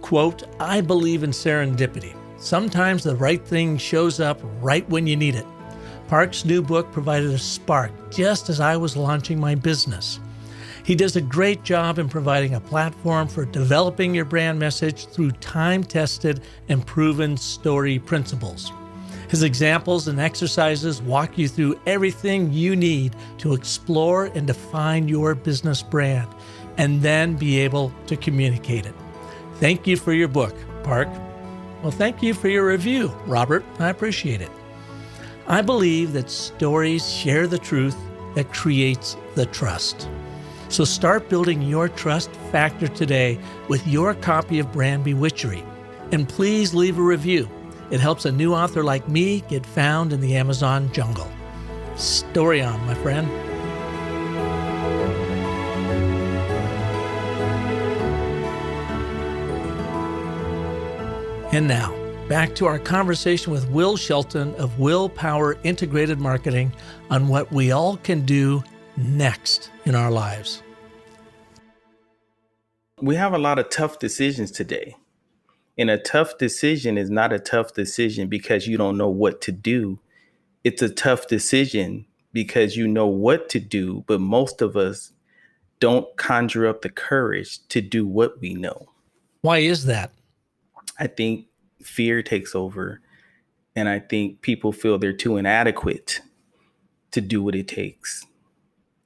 quote, "I believe in serendipity. Sometimes the right thing shows up right when you need it. Park's new book provided a spark just as I was launching my business. He does a great job in providing a platform for developing your brand message through time-tested and proven story principles. His examples and exercises walk you through everything you need to explore and define your business brand, and then be able to communicate it. Thank you for your book, Park." Well, thank you for your review, Robert. I appreciate it. I believe that stories share the truth that creates the trust. So start building your trust factor today with your copy of Brand Bewitchery. And please leave a review. It helps a new author like me get found in the Amazon jungle. Story on, my friend. And now, back to our conversation with Wil Shelton of Willpower Integrated Marketing on what we all can do next in our lives. We have a lot of tough decisions today. And a tough decision is not a tough decision because you don't know what to do. It's a tough decision because you know what to do, but most of us don't conjure up the courage to do what we know. Why is that? I think fear takes over, and I think people feel they're too inadequate to do what it takes.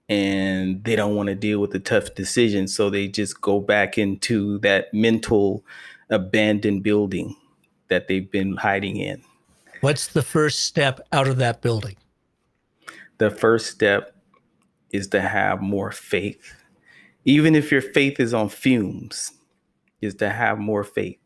And they don't want to deal with the tough decisions, so they just go back into that mental abandoned building that they've been hiding in. What's the first step out of that building? The first step is to have more faith. Even if your faith is on fumes, is to have more faith,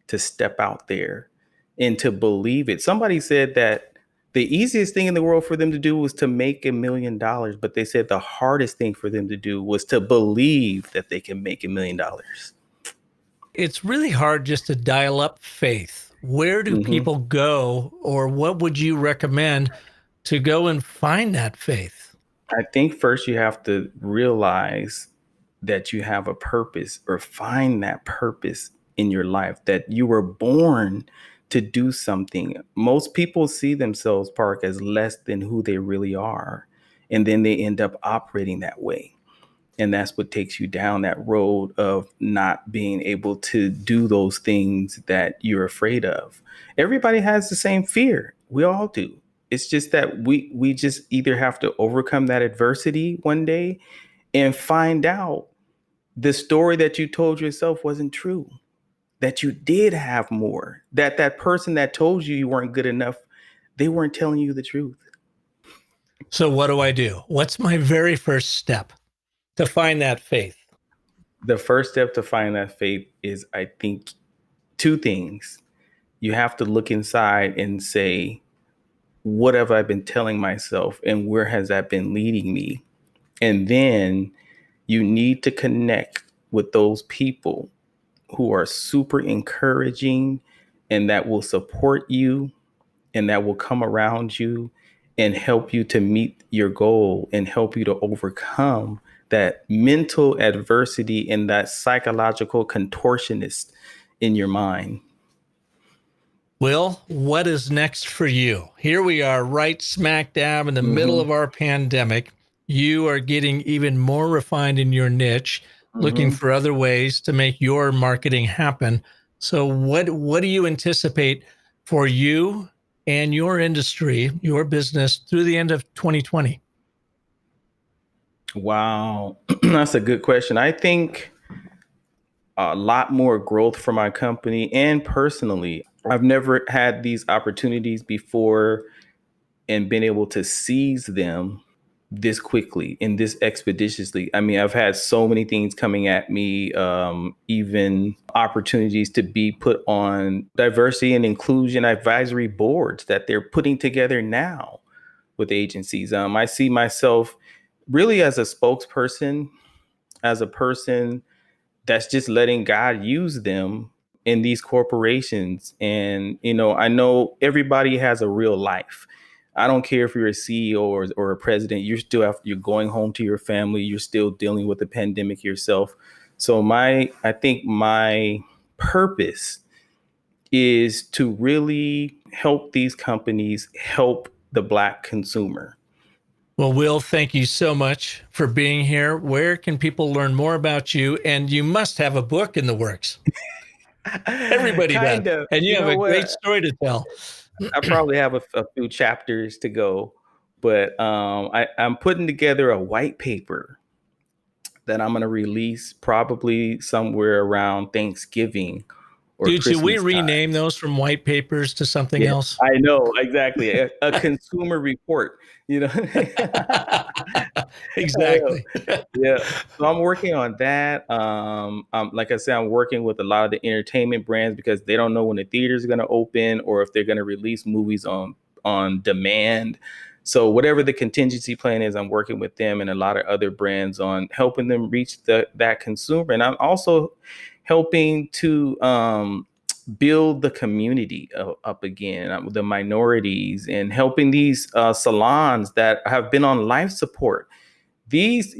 to step out there and to believe it. Somebody said that the easiest thing in the world for them to do was to make $1 million, but they said the hardest thing for them to do was to believe that they can make $1 million. It's really hard just to dial up faith. Where do people go, or what would you recommend to go and find that faith? I think first you have to realize that you have a purpose, or find that purpose in your life, that you were born to do something. Most people see themselves, Park, as less than who they really are. And then they end up operating that way. And that's what takes you down that road of not being able to do those things that you're afraid of. Everybody has the same fear. We all do. It's just that we just either have to overcome that adversity one day and find out the story that you told yourself wasn't true, that you did have more, that that person that told you you weren't good enough, they weren't telling you the truth. So what do I do? What's my very first step to find that faith? The first step to find that faith is, I think, two things. You have to look inside and say, what have I been telling myself, and where has that been leading me? And then you need to connect with those people who are super encouraging and that will support you and that will come around you and help you to meet your goal and help you to overcome that mental adversity and that psychological contortionist in your mind. Wil, what is next for you? Here we are right smack dab in the middle of our pandemic. You are getting even more refined in your niche, looking for other ways to make your marketing happen. So what do you anticipate for you and your industry, your business, through the end of 2020? Wow, that's a good question. I think a lot more growth for my company and personally. I've never had these opportunities before and been able to seize them this quickly and this expeditiously. I mean, I've had so many things coming at me, even opportunities to be put on diversity and inclusion advisory boards that they're putting together now with agencies. I see myself really as a spokesperson, as a person that's just letting God use them in these corporations. And, I know everybody has a real life. I don't care if you're a CEO or a president, you're going home to your family, you're still dealing with the pandemic yourself. So I think my purpose is to really help these companies help the Black consumer. Well, Wil, thank you so much for being here. Where can people learn more about you? And you must have a book in the works. Everybody does. Kind of. And you have a What? great story to tell. I probably have a few chapters to go, but I'm putting together a white paper that I'm going to release probably somewhere around Thanksgiving or Dude, Christmas should we time. rename those from white papers to something else? I know, exactly. A consumer report, Exactly. Yeah. So I'm working on that. Like I said, I'm working with a lot of the entertainment brands because they don't know when the theaters are going to open or if they're going to release movies on demand. So whatever the contingency plan is, I'm working with them and a lot of other brands on helping them reach that consumer. And I'm also helping to build the community up again, the minorities, and helping these salons that have been on life support. These,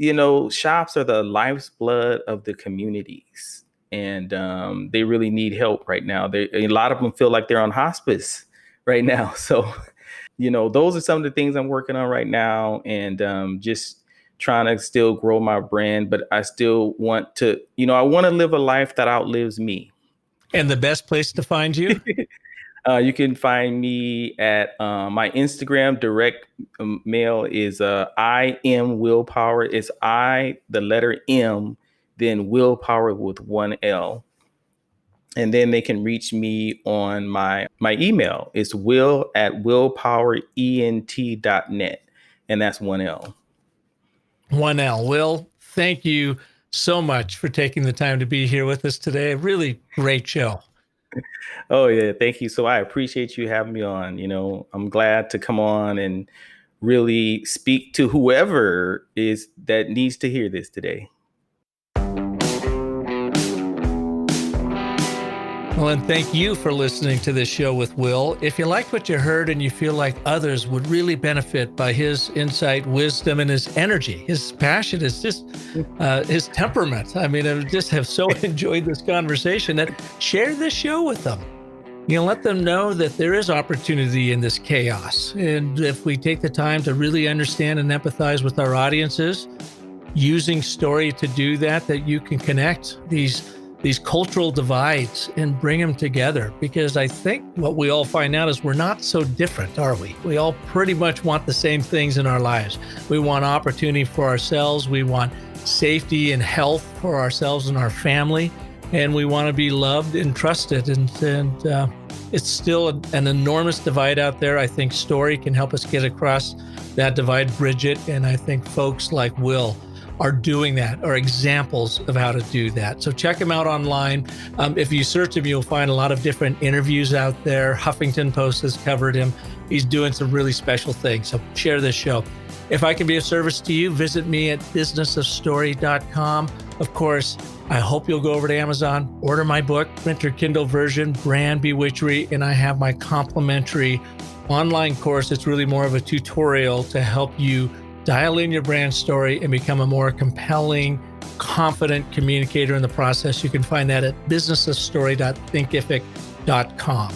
shops are the lifeblood of the communities, and they really need help right now. A lot of them feel like they're on hospice right now. So, those are some of the things I'm working on right now, and just trying to still grow my brand. But I still want to, I want to live a life that outlives me. And the best place to find you? You can find me at my Instagram direct mail is I am Willpower. It's I, the letter M, then Willpower with one L. And then they can reach me on my email. It's will@willpowerent.net. And that's one L. One L. Wil, thank you so much for taking the time to be here with us today. Really great show. Oh, yeah. Thank you. So I appreciate you having me on. I'm glad to come on and really speak to whoever is that needs to hear this today. Well, and thank you for listening to this show with Wil. If you like what you heard and you feel like others would really benefit by his insight, wisdom, and his energy, his passion is just his temperament. I mean, I just have so enjoyed this conversation that share this show with them. Let them know that there is opportunity in this chaos. And if we take the time to really understand and empathize with our audiences, using story to do that you can connect these cultural divides and bring them together. Because I think what we all find out is we're not so different, are we? We all pretty much want the same things in our lives. We want opportunity for ourselves. We want safety and health for ourselves and our family. And we want to be loved and trusted. And it's still an enormous divide out there. I think story can help us get across that divide, bridge it. And I think folks like Wil are doing that, are examples of how to do that. So check him out online. If you search him, you'll find a lot of different interviews out there. Huffington Post has covered him. He's doing some really special things. So share this show. If I can be of service to you, visit me at businessofstory.com. Of course, I hope you'll go over to Amazon, order my book, print or Kindle version, Brand Bewitchery, and I have my complimentary online course. It's really more of a tutorial to help you dial in your brand story and become a more compelling, confident communicator in the process. You can find that at businessofstory.thinkific.com.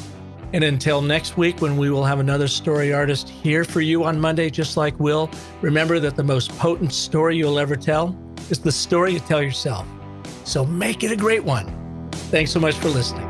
And until next week, when we will have another story artist here for you on Monday, just like Wil, remember that the most potent story you'll ever tell is the story you tell yourself. So make it a great one. Thanks so much for listening.